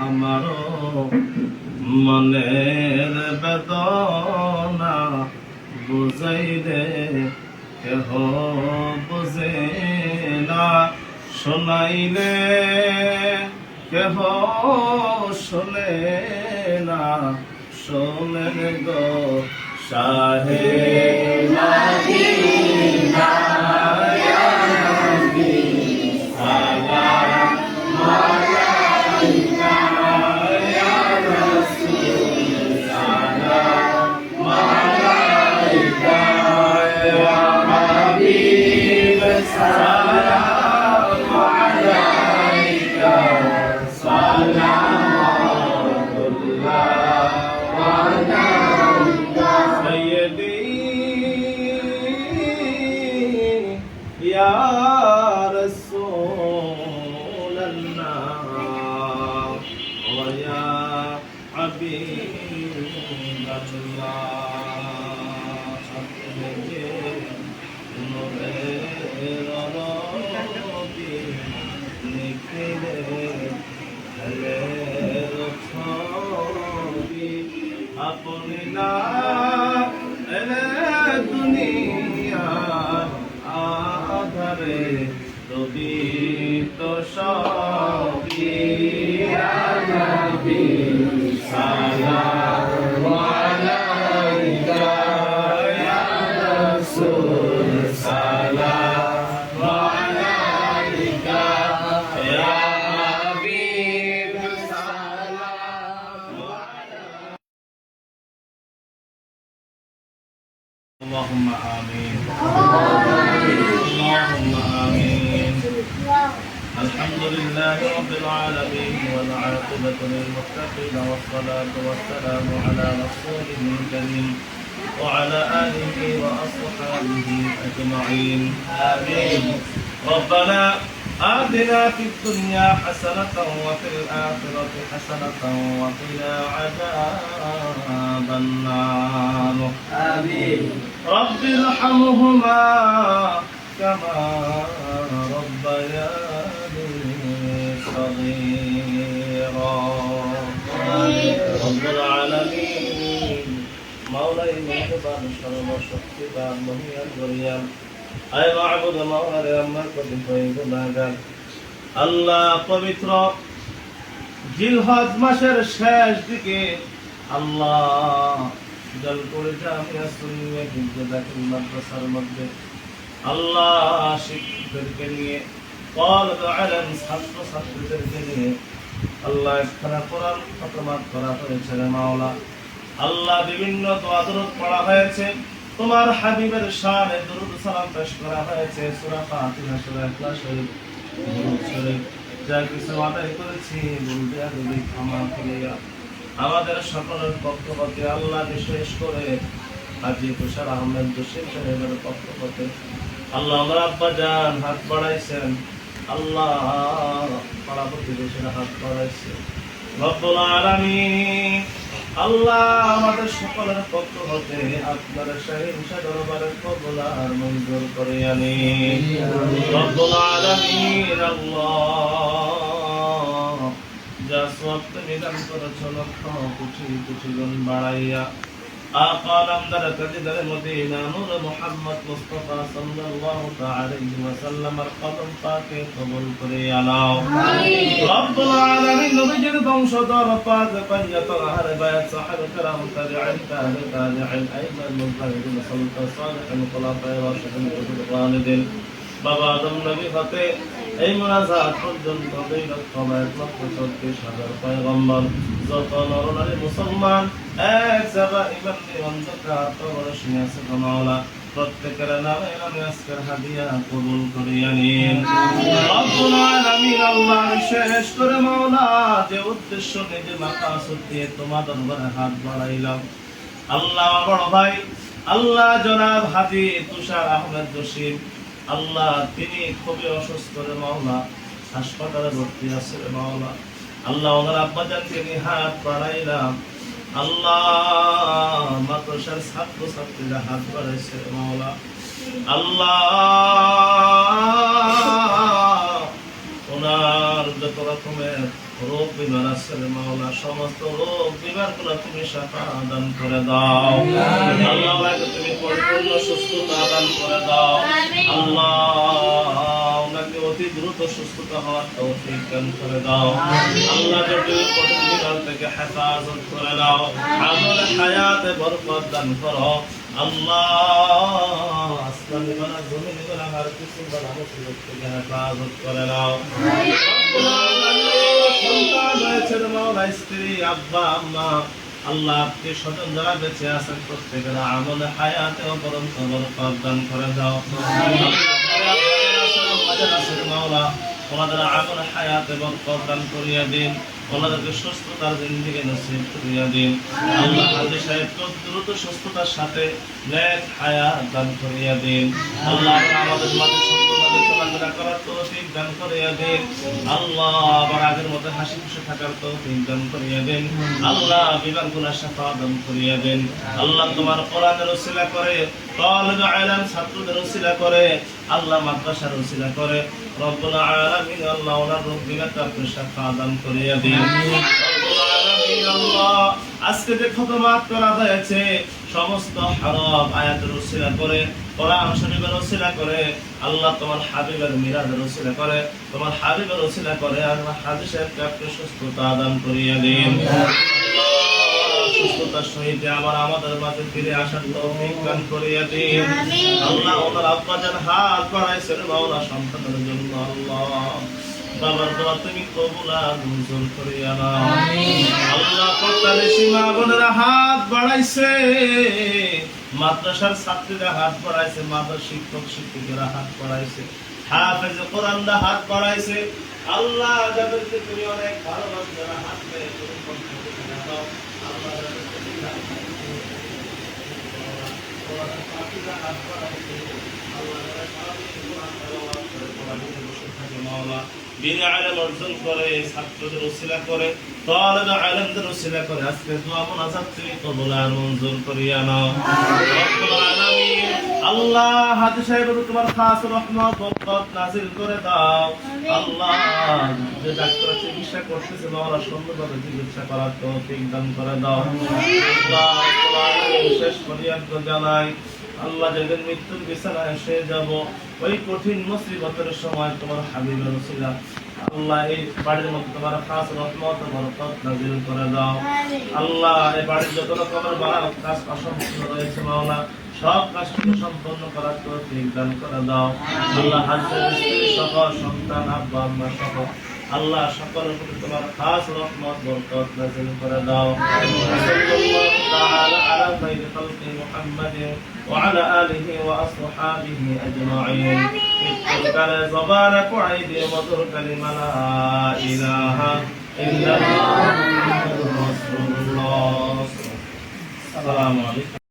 আমার মনের বেদনা বুঝাইলে কেহ বুঝে না, শোনাইলে কেহ শোনে না, শোনেন গো শাহে মদিনা। আপনি না দুনিয়ার আধারে রবি তো সবই নবী সালাম আলাইকা ইয়া রাসূল সালাম আলাইকা ইয়া হাবিব সালাম আলাইকা। اللهم آمين اللهم آمين. الحمد لله رب العالمين والعاقبة للمتقين والصلاة والسلام على رسوله الكريم وعلى آله وأصحابه أجمعين آمين. ربنا آتنا في الدنيا حسنة وفي الآخرة حسنة وقنا عذاب النار آمين. رب ارحمهما كما ربياني صغيرا. رب العالمين مولاي مهربان সর্বশক্তিবান মহিয়ান গরিয়ান আয় মাহবুদ মাওলারে আমার প্রতি গুনাহগার আল্লাহ, পবিত্র জিলহজ মাসের শেষ দিকে আল্লাহ জল করে জামিয়া সুন্নিয়া হিজা দাখিল মাদ্রাসার মধ্যে আল্লাহ শিক্ষকদেরকে নিয়ে কলব আলম ছাত্র ছাত্রীদেরকে নিয়ে আল্লাহ একখানা কোরআন খতম করা হয়েছে রে মাওলা। আল্লাহ বিভিন্ন দোয়া দরুদ পড়া হয়েছে, তোমার হাবিবের শানে দরুদ সালাম পেশ করা হয়েছে, সূরা ফাতিহা, সূরা ইখলাস শরীফ, দুরূদ শরীফ, যা কিছু আদায় করেছি বলতে আগে ক্ষমা করিয়া আমাদের সকলের পক্ষ হতে আল্লাহ, বিশেষ করে হাজী তুষার আহমেদ জসিম সাহেবের পক্ষ হতে আল্লাহ আমার আব্বা জান হাত বাড়াইছেন, আল্লাহ পাড়া প্রতিবেশীরা হাত বাড়াইছে, রব্বুল আলামিন আল্লাহ আমাদের সকলের পক্ষ হতে আপনার শাহিনশা দরবারে কবুল আর মঞ্জুর করে আনি রব্বুল আলামিন। আল্লাহ যা সওয়াব তুমি দান করেছো লক্ষ কোটি কোটি গুণ বাড়াইয়া آقا نمدر تجدر مدینہ نور محمد مصطفى صلی اللہ علیہ وسلم قدم پاکے قبول کری আলাও رب العالمين নবীজির বংশধর পাক পাঞ্জাত আহলে বায়াত সাহাবা کرام তাবিঈন তাবিঈন আইমান মুজতাহিদিন সালাত সালেহিন খুলাফায়ে রাশিদিন ওয়ালিদিন বাবা আদম নবী হতে এই মুনাজাত পর্যন্ত দুই লক্ষ 36,000 পয়গম্বর যত নরনারী মুসলমান এক জায়গা ইমান নিয়ে অন্ধকার কবরে শুয়ে আছে মাওলা প্রত্যেকের নামে নামে আজকের হাদিয়া কবুল করিয়া নিন রব্বুল আলামিন আল্লাহ বিশেষ করে মাওলা যে উদ্দেশ্য নিজে মাকাসুদ দিয়ে তোমার দরবারে হাত বাড়াইলাম আল্লাহ বড় ভাই আল্লাহ জনাব হাজী তুষার আহমেদ জসিম আল্লাহ তিনি খুবই অসুস্থ রে মাওলা হাসপাতালে ভর্তি আছে রে মাওলা আল্লাহ ওনার আব্বাজানকে নিয়ে হাত বাড়াইলাম আল্লাহ মাদ্রাসার ছাত্র ছাত্রীরা হাত বাড়াইছে রে মাওলা আল্লাহ ওনার যত রকমের রোগ বিমার আছে রে মাওলা সমস্ত রোগ বিমার গুলো তুমি শাফা দান করে দাও আল্লাহ তুমি পরিপূর্ণ সুস্থতা দান করে দাও আল্লাহ ওনাকে অতি দ্রুত সুস্থতা হওয়ার তৌফিক দান করে দাও আল্লাহ যদি কঠিন বিমার থেকে হেফাজত করে দাও আমল হায়াতে বরকত দান করো আল্লাহ আসমানি বানা জমিনে বানা হর কিছু বানা মুসিবত থেকে হেফাজত করে দাও সন্তান রয়েছে মাওলা স্ত্রী আব্বা আম্মা আল্লাহ আপনি স্বজন যারা বেঁচে আছেন প্রত্যেকের আমল হায়াতে অপরন্ত বরকত দান করে দাও মাওলা ওনাদের আমল হায়াতে বরকত দান করিয়া দিন ওনাদেরকে সুস্থতার জিন্দেগি নসিব করিয়া দিন আল্লাহ হাজী সাহেবকে দ্রুত সুস্থতার সাথে নেক হায়াত দান করিয়া দিন আল্লাহ আমাদের মাঝে সুন্দরভাবে চলাফেরা করার তৌফিক দান করিয়া দিন আল্লাহ আবার আগের মতো হাসি খুশি থাকার তৌফিক দান করিয়া দিন আল্লাহ বিমান গুনাহ শাফা দান করিয়া দিন আল্লাহ তোমার কোরআনের ওসিলা করে তালিব ইলম ছাত্রদের ওসিলা করে আল্লাহ মাদ্রাসার ওসিলা করে রব্বুল আলামিন আল্লাহ ওনার রোগ বিমাকে আপনি শাফা দান করিয়া দিন রব্বুল আলামিন আল্লাহ আজকে যে খতমাত করা হয়েছে সমস্ত হরফ আয়াতের ওসিলা করে কোরআন শরীফের ওসিলা করে আল্লাহ তোমার হাবিবের মিলাদের ওসিলা করে তোমার হাবিবের ওসিলা করে আল্লাহ হাজী সাহেবকে আপনি সুস্থতা দান করিয়া দিন সুস্থতার সহিত আবার আমাদের মাঝে ফিরে আসার তৌফিক দান করিয়া দিন আল্লাহ ওনার আব্বাজান হাত বাড়াইছেন মাওলা সন্তানের জন্য আল্লাহ বাবার দোয়া তুমি কবুল আর মঞ্জুর করিয়া নাও আমিন আল্লাহ পর্দার সীমা বোনেরা হাত বাড়াইছে মাদ্রাসার ছাত্রীরা হাত বাড়াইছে মাদ্রাসার শিক্ষক শিক্ষিকারা হাত বাড়াইছে হাফেজ কোরআনরা হাত বাড়াইছে আল্লাহ যাদেরকে তুমি অনেক ভালোবাসো যারা হাত পেয়ে তুমি কন্ট্রোল দাও আল্লাহ কোরআনের ছাত্রীরা হাত বাড়াইছে আল্লাহ যারা সারাদিন কোরআন তেলাওয়াত করে কোরআনে বসে থাকে মাওলা দিন আলেম অর্জন করে ছাত্রদের ওসিলা করে তালিব ইলমদের ওসিলা করে আজকে দোয়া মুনাজাত তুমি কবুল আর মঞ্জুর করিয়া নাও রব্বুল আলামিন আল্লাহ হাজী সাহেবের তোমার খাস রহমত বরকত নাযিল করে দাও আল্লাহ যে ডাক্তার চিকিৎসা করতেছে মাওলা সুন্দরভাবে চিকিৎসা করার তৌফিক দান করে দাও আল্লাহ রব্বুল আলামিন শেষ পর্যন্ত জানাই আল্লাহ যেদিন মৃত্যুর বিছানায় এসে যাব ওই কঠিন মুসিবতের সময় তোমার হাবিবের ওসিলা আল্লাহ এই বাড়ির মধ্যে তোমার খাস রহমত ও বরকত নাযিল করে দাও আল্লাহ এই বাড়ির যত রকমের বালা কাজ অসম্পূর্ণ রয়েছে মাওলা সব কাজগুলো সম্পন্ন করার তৌফিক দান করে দাও আল্লাহ হাজী স্ত্রী সহ সন্তান আব্বা আম্মা সহ আল্লাহ সকলের প্রতি তোমার খাস রহমত বরকত নাযিল করে দাও সাল্লাল্লাহু তাআলা আলা খায়রি খালকি মুহাম্মাদিন ওয়া আলা আলিহি ওয়া আসহাবিহি আজমাইন ইত্তাকালা যাবারাক ওয়া আইদি মাদুর কালিমা লা ইলাহা ইল্লাল্লাহ মুহাম্মাদুর রাসূলুল্লাহ আসসালামু আলাইকুম।